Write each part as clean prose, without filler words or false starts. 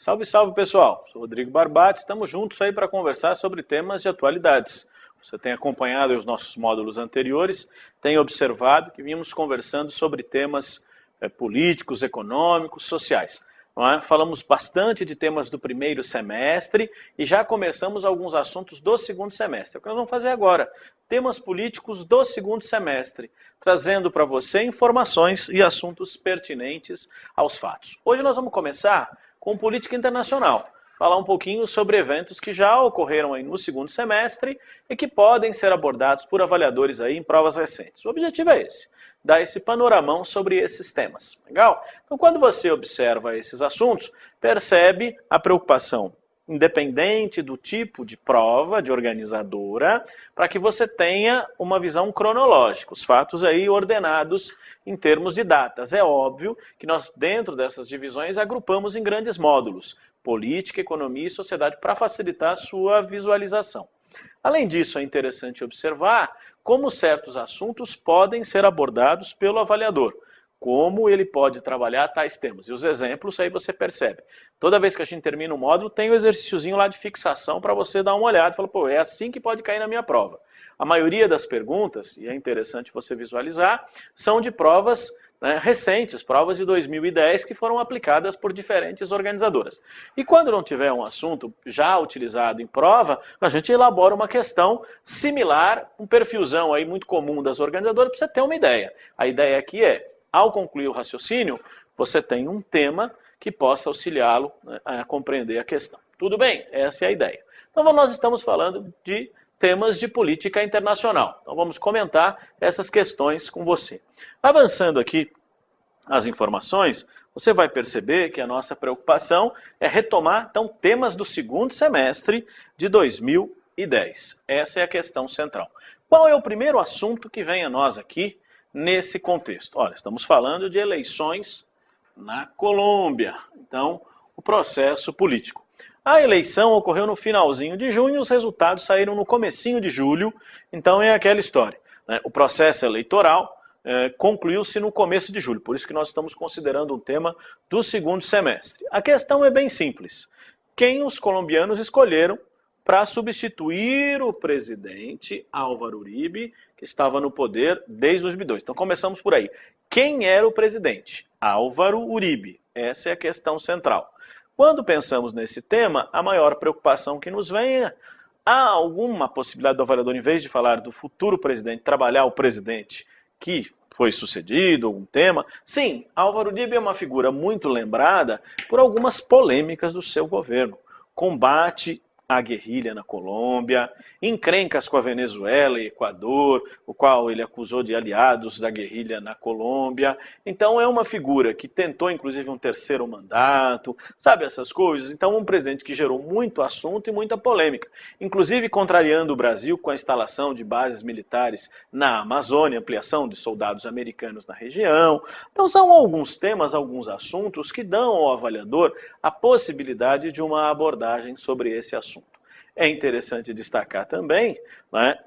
Salve, salve pessoal, sou Rodrigo Barbati, estamos juntos aí para conversar sobre temas de atualidades. Você tem acompanhado os nossos módulos anteriores, tem observado que vimos conversando sobre temas políticos, econômicos, sociais. Não é? Falamos bastante de temas do primeiro semestre e já começamos alguns assuntos do segundo semestre. É o que nós vamos fazer agora, temas políticos do segundo semestre, trazendo para você informações e assuntos pertinentes aos fatos. Hoje nós vamos começar com política internacional, falar um pouquinho sobre eventos que já ocorreram aí no segundo semestre e que podem ser abordados por avaliadores aí em provas recentes. O objetivo é esse, dar esse panoramão sobre esses temas. Legal? Então, quando você observa esses assuntos, percebe a preocupação independente do tipo de prova, de organizadora, para que você tenha uma visão cronológica, os fatos aí ordenados em termos de datas. É óbvio que nós, dentro dessas divisões, agrupamos em grandes módulos, política, economia e sociedade, para facilitar a sua visualização. Além disso, é interessante observar como certos assuntos podem ser abordados pelo avaliador, como ele pode trabalhar tais temas. E os exemplos aí você percebe. Toda vez que a gente termina um módulo, tem um exercíciozinho lá de fixação para você dar uma olhada e falar, pô, é assim que pode cair na minha prova. A maioria das perguntas, e é interessante você visualizar, são de provas recentes, provas de 2010 que foram aplicadas por diferentes organizadoras. E quando não tiver um assunto já utilizado em prova, a gente elabora uma questão similar, um perfilzão aí muito comum das organizadoras para você ter uma ideia. A ideia aqui é, ao concluir o raciocínio, você tem um tema que possa auxiliá-lo a compreender a questão. Tudo bem? Essa é a ideia. Então nós estamos falando de temas de política internacional. Então vamos comentar essas questões com você. Avançando aqui as informações, você vai perceber que a nossa preocupação é retomar então, temas do segundo semestre de 2010. Essa é a questão central. Qual é o primeiro assunto que vem a nós aqui nesse contexto? Olha, estamos falando de eleições na Colômbia. Então, o processo político. A eleição ocorreu no finalzinho de junho, os resultados saíram no comecinho de julho, então é aquela história. O processo eleitoral concluiu-se no começo de julho, por isso que nós estamos considerando um tema do segundo semestre. A questão é bem simples. Quem os colombianos escolheram para substituir o presidente Álvaro Uribe, que estava no poder desde 2002. Então começamos por aí. Quem era o presidente? Álvaro Uribe. Essa é a questão central. Quando pensamos nesse tema, a maior preocupação que nos vem é: há alguma possibilidade do avaliador, em vez de falar do futuro presidente, trabalhar o presidente que foi sucedido, algum tema? Sim, Álvaro Uribe é uma figura muito lembrada por algumas polêmicas do seu governo. Combate à guerrilha na Colômbia, encrencas com a Venezuela e Equador, o qual ele acusou de aliados da guerrilha na Colômbia. Então é uma figura que tentou inclusive um terceiro mandato, sabe essas coisas? Então um presidente que gerou muito assunto e muita polêmica, inclusive contrariando o Brasil com a instalação de bases militares na Amazônia, ampliação de soldados americanos na região. Então são alguns temas, alguns assuntos que dão ao avaliador a possibilidade de uma abordagem sobre esse assunto. É interessante destacar também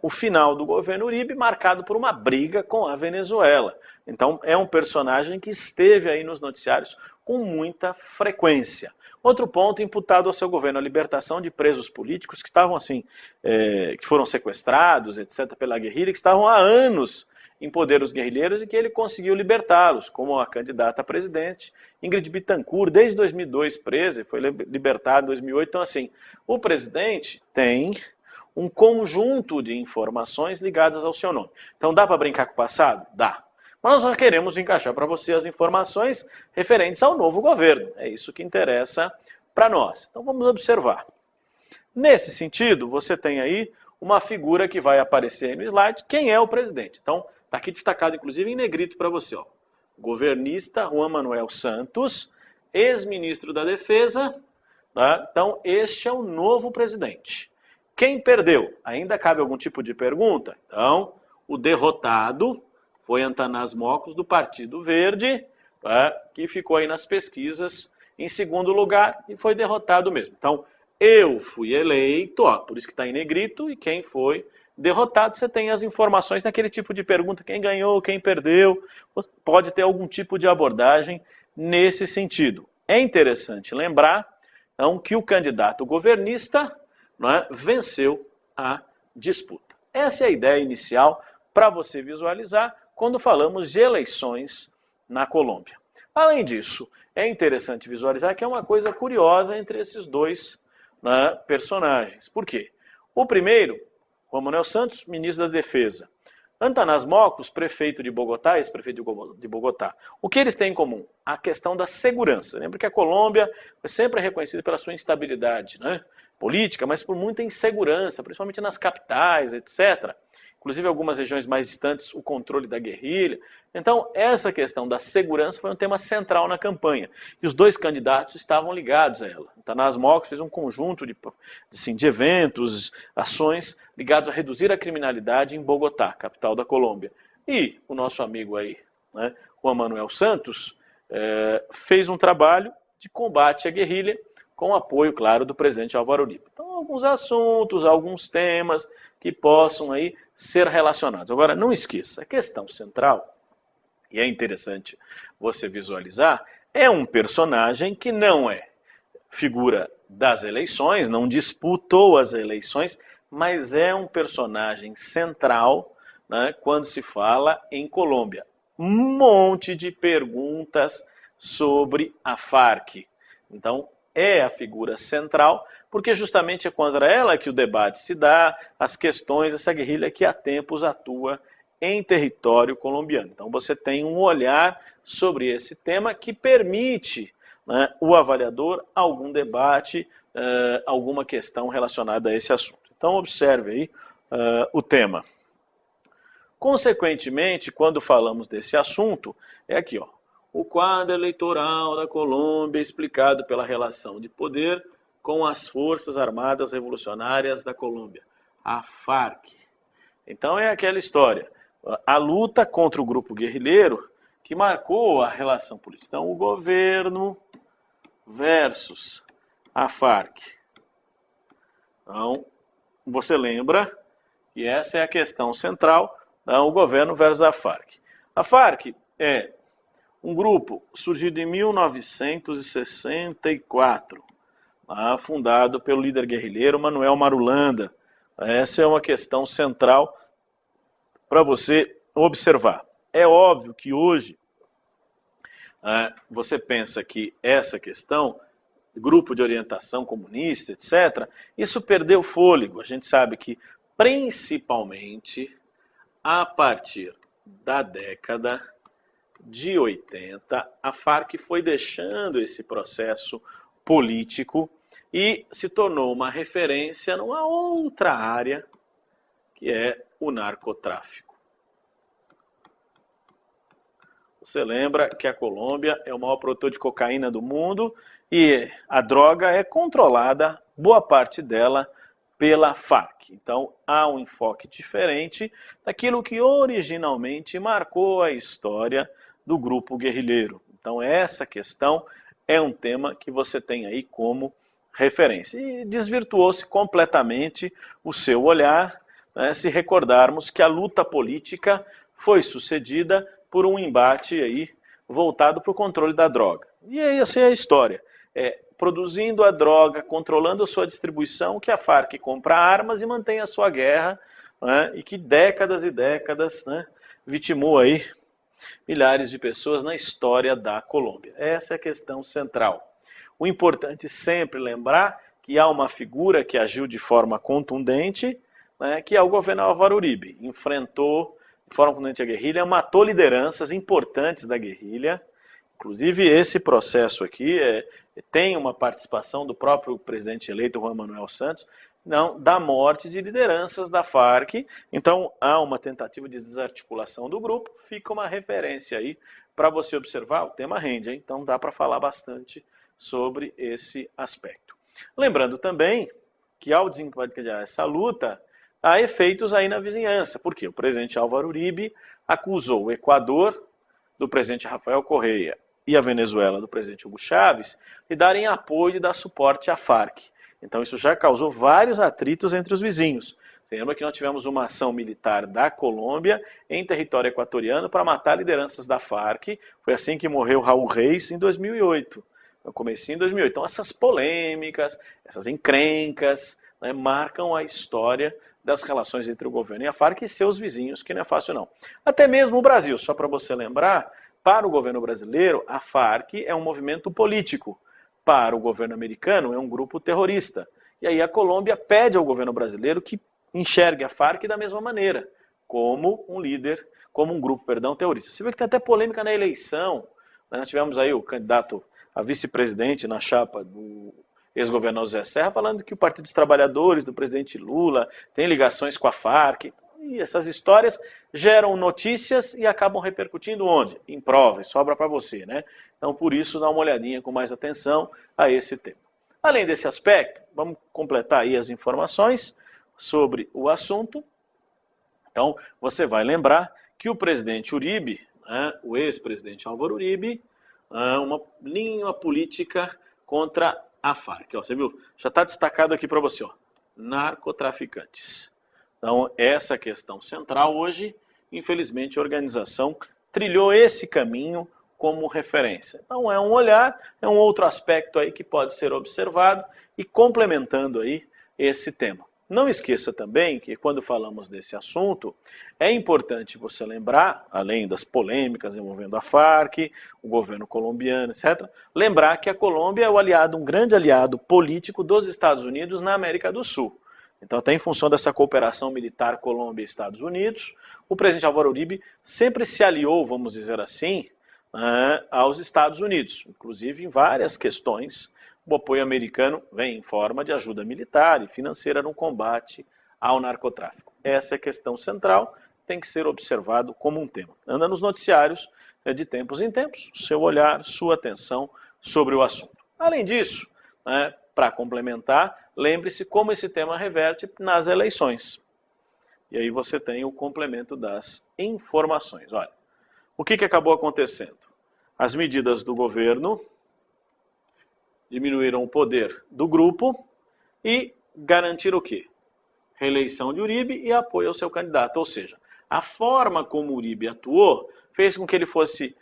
o final do governo Uribe, marcado por uma briga com a Venezuela. Então é um personagem que esteve aí nos noticiários com muita frequência. Outro ponto imputado ao seu governo, a libertação de presos políticos que estavam assim, que foram sequestrados, etc., pela guerrilha, que estavam há anos em poder dos guerrilheiros e que ele conseguiu libertá-los, como a candidata a presidente, Ingrid Betancourt, desde 2002 presa, e foi libertada em 2008. Então, assim, o presidente tem um conjunto de informações ligadas ao seu nome. Então, dá para brincar com o passado? Dá. Mas nós queremos encaixar para você as informações referentes ao novo governo. É isso que interessa para nós. Então, vamos observar. Nesse sentido, você tem aí uma figura que vai aparecer aí no slide, quem é o presidente. Então, está aqui destacado, inclusive, em negrito para você. Ó. Governista Juan Manuel Santos, ex-ministro da Defesa. Tá? Então, este é o novo presidente. Quem perdeu? Ainda cabe algum tipo de pergunta? Então, o derrotado foi Antanás Mocos, do Partido Verde, tá? Que ficou aí nas pesquisas em segundo lugar e foi derrotado mesmo. Então, eu fui eleito, ó, por isso que está em negrito, e quem foi derrotado, você tem as informações naquele tipo de pergunta, quem ganhou, quem perdeu, pode ter algum tipo de abordagem nesse sentido. É interessante lembrar então, que o candidato governista, não é, venceu a disputa. Essa é a ideia inicial para você visualizar quando falamos de eleições na Colômbia. Além disso, é interessante visualizar que é uma coisa curiosa entre esses dois, né, personagens. Por quê? O primeiro, Juan Manuel Santos, ministro da Defesa. Antanás Mocos, prefeito de Bogotá, ex-prefeito de Bogotá. O que eles têm em comum? A questão da segurança. Lembra que a Colômbia foi sempre reconhecida pela sua instabilidade, né, política, mas por muita insegurança, principalmente nas capitais, etc. Inclusive algumas regiões mais distantes, o controle da guerrilha. Então, essa questão da segurança foi um tema central na campanha. E os dois candidatos estavam ligados a ela. Antanás Mocos fez um conjunto de eventos, ações ligados a reduzir a criminalidade em Bogotá, capital da Colômbia. E o nosso amigo aí, né, Juan Manuel Santos, fez um trabalho de combate à guerrilha, com o apoio, claro, do presidente Álvaro Uribe. Então, alguns assuntos, alguns temas que possam aí ser relacionados. Agora, não esqueça, a questão central, e é interessante você visualizar, é um personagem que não é figura das eleições, não disputou as eleições, mas é um personagem central, né, quando se fala em Colômbia. Um monte de perguntas sobre a Farc. Então, é a figura central, porque justamente é contra ela que o debate se dá, as questões, essa guerrilha que há tempos atua em território colombiano. Então você tem um olhar sobre esse tema que permite, né, o avaliador algum debate, alguma questão relacionada a esse assunto. Então observe aí o tema. Consequentemente, quando falamos desse assunto, é aqui, ó, o quadro eleitoral da Colômbia explicado pela relação de poder com as Forças Armadas Revolucionárias da Colômbia, a Farc. Então é aquela história, a luta contra o grupo guerrilheiro que marcou a relação política. Então o governo versus a Farc. Então você lembra que essa é a questão central, então, o governo versus a Farc. A Farc é um grupo surgido em 1964, fundado pelo líder guerrilheiro Manuel Marulanda. Essa é uma questão central para você observar. É óbvio que hoje você pensa que essa questão, grupo de orientação comunista, etc., isso perdeu fôlego. A gente sabe que, principalmente, a partir da década de 80, a Farc foi deixando esse processo político e se tornou uma referência numa outra área, que é o narcotráfico. Você lembra que a Colômbia é o maior produtor de cocaína do mundo e a droga é controlada, boa parte dela, pela Farc. Então há um enfoque diferente daquilo que originalmente marcou a história do grupo guerrilheiro. Então essa questão é um tema que você tem aí como referência. E desvirtuou-se completamente o seu olhar, né, se recordarmos que a luta política foi sucedida por um embate aí voltado para o controle da droga. E aí essa é a história. Produzindo a droga, controlando a sua distribuição, que a Farc compra armas e mantém a sua guerra, né, e que décadas e décadas, né, vitimou aí milhares de pessoas na história da Colômbia. Essa é a questão central. O importante é sempre lembrar que há uma figura que agiu de forma contundente, né, que é o governo Álvaro Uribe. Enfrentou de forma contundente a guerrilha, matou lideranças importantes da guerrilha. Inclusive esse processo aqui tem uma participação do próprio presidente eleito, Juan Manuel Santos, da morte de lideranças da Farc. Então há uma tentativa de desarticulação do grupo, fica uma referência aí para você observar, o tema rende, hein? Então dá para falar bastante sobre esse aspecto. Lembrando também que ao desencadear essa luta, há efeitos aí na vizinhança, porque o presidente Álvaro Uribe acusou o Equador, do presidente Rafael Correa, e a Venezuela, do presidente Hugo Chávez, de darem apoio e dar suporte à Farc. Então isso já causou vários atritos entre os vizinhos. Você lembra que nós tivemos uma ação militar da Colômbia em território equatoriano para matar lideranças da Farc. Foi assim que morreu Raul Reis em 2008. no comecinho de 2008. Então essas polêmicas, essas encrencas, né, marcam a história das relações entre o governo e a Farc e seus vizinhos, que não é fácil não. Até mesmo o Brasil, só para você lembrar, para o governo brasileiro, a Farc é um movimento político. Para o governo americano, é um grupo terrorista. E aí a Colômbia pede ao governo brasileiro que enxergue a Farc da mesma maneira, como um líder, como um grupo, perdão, terrorista. Você vê que tem até polêmica na eleição. Nós tivemos aí o candidato a vice-presidente na chapa do ex-governador José Serra, falando que o Partido dos Trabalhadores, do presidente Lula, tem ligações com a Farc. E essas histórias geram notícias e acabam repercutindo onde? Em provas, sobra para você, né? Então, por isso, dá uma olhadinha com mais atenção a esse tema. Além desse aspecto, vamos completar aí as informações sobre o assunto. Então, você vai lembrar que o presidente Uribe, né, o ex-presidente Álvaro Uribe, uma linha política contra a Farc. Ó, você viu? Já está destacado aqui para você, ó, narcotraficantes. Então, essa questão central hoje, infelizmente, a organização trilhou esse caminho como referência. Então, é um olhar, é um outro aspecto aí que pode ser observado e complementando aí esse tema. Não esqueça também que quando falamos desse assunto, é importante você lembrar, além das polêmicas envolvendo a Farc, o governo colombiano, etc., lembrar que a Colômbia é o aliado, um grande aliado político dos Estados Unidos na América do Sul. Então, até em função dessa cooperação militar Colômbia e Estados Unidos, o presidente Álvaro Uribe sempre se aliou, vamos dizer assim, aos Estados Unidos, inclusive em várias questões. O apoio americano vem em forma de ajuda militar e financeira no combate ao narcotráfico. Essa é a questão central, tem que ser observado como um tema. Anda nos noticiários de tempos em tempos, seu olhar, sua atenção sobre o assunto. Além disso, para complementar, lembre-se como esse tema reverte nas eleições. E aí você tem o complemento das informações. Olha, o que acabou acontecendo? As medidas do governo diminuíram o poder do grupo e garantiram o quê? Reeleição de Uribe e apoio ao seu candidato. Ou seja, a forma como Uribe atuou fez com que ele fosse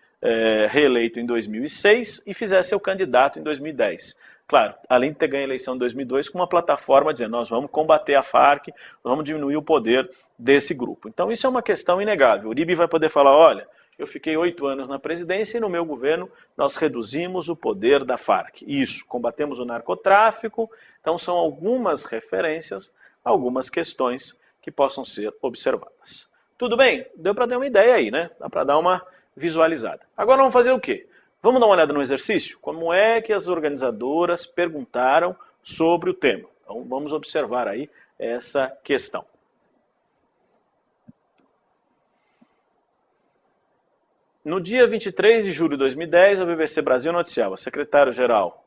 reeleito em 2006 e fizesse seu candidato em 2010. Claro, além de ter ganho a eleição em 2002 com uma plataforma dizendo nós vamos combater a Farc, nós vamos diminuir o poder desse grupo. Então isso é uma questão inegável. Uribe vai poder falar, olha, eu fiquei 8 anos na presidência e no meu governo nós reduzimos o poder da Farc. Isso, combatemos o narcotráfico. Então são algumas referências, algumas questões que possam ser observadas. Tudo bem? Deu para ter uma ideia aí, né? Dá para dar uma visualizada. Agora vamos fazer o quê? Vamos dar uma olhada no exercício? Como é que as organizadoras perguntaram sobre o tema? Então vamos observar aí essa questão. No dia 23 de julho de 2010, a BBC Brasil noticiava: o secretário-geral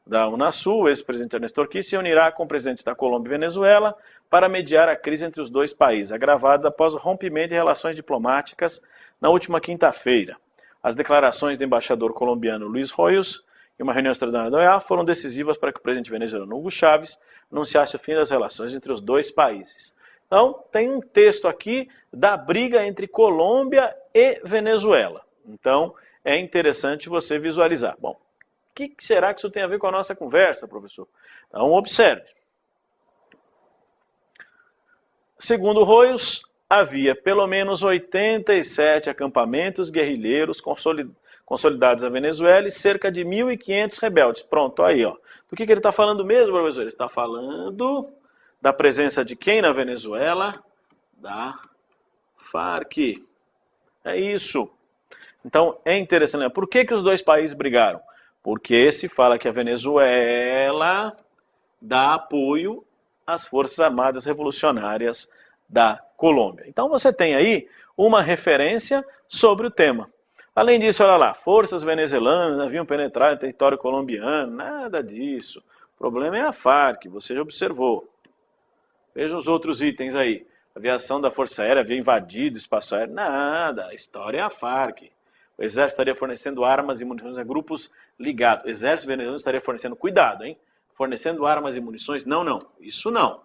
da Unasul, o ex-presidente Ernesto Ortiz, se unirá com o presidente da Colômbia e Venezuela para mediar a crise entre os dois países, agravada após o rompimento de relações diplomáticas na última quinta-feira. As declarações do embaixador colombiano Luis Royos e uma reunião extraordinária da OEA foram decisivas para que o presidente venezuelano Hugo Chávez anunciasse o fim das relações entre os dois países. Então, tem um texto aqui da briga entre Colômbia e Venezuela. Então, é interessante você visualizar. Bom, o que será que isso tem a ver com a nossa conversa, professor? Então, observe. Segundo Royos, havia pelo menos 87 acampamentos guerrilheiros consolidados na Venezuela e cerca de 1.500 rebeldes. Pronto, aí, ó. Do que ele está falando mesmo, professor? Ele está falando da presença de quem na Venezuela? Da Farc. É isso. Então, é interessante. Por que os dois países brigaram? Porque se fala que a Venezuela dá apoio às Forças Armadas Revolucionárias da Colômbia. Então, você tem aí uma referência sobre o tema. Além disso, olha lá, forças venezuelanas haviam penetrado em território colombiano, nada disso. O problema é a Farc, você já observou. Veja os outros itens aí. A aviação da Força Aérea havia invadido o espaço aéreo, nada, a história é a Farc. O exército estaria fornecendo armas e munições a grupos ligados. O exército venezuelano estaria fornecendo, cuidado, hein? Fornecendo armas e munições, não, isso não.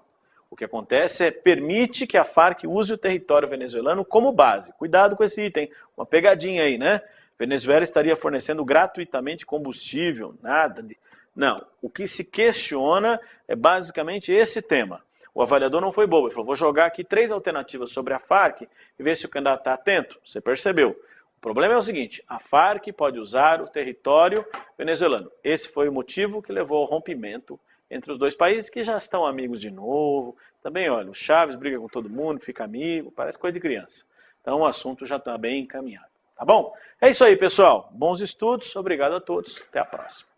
O que acontece é permite que a Farc use o território venezuelano como base. Cuidado com esse item, uma pegadinha aí, né? Venezuela estaria fornecendo gratuitamente combustível, nada de... Não, o que se questiona é basicamente esse tema. O avaliador não foi bobo, ele falou, vou jogar aqui 3 alternativas sobre a Farc e ver se o candidato está atento. Você percebeu. O problema é o seguinte, a Farc pode usar o território venezuelano. Esse foi o motivo que levou ao rompimento entre os dois países, que já estão amigos de novo. Também, olha, o Chaves briga com todo mundo, fica amigo, parece coisa de criança. Então o assunto já está bem encaminhado. Tá bom? É isso aí, pessoal. Bons estudos, obrigado a todos, até a próxima.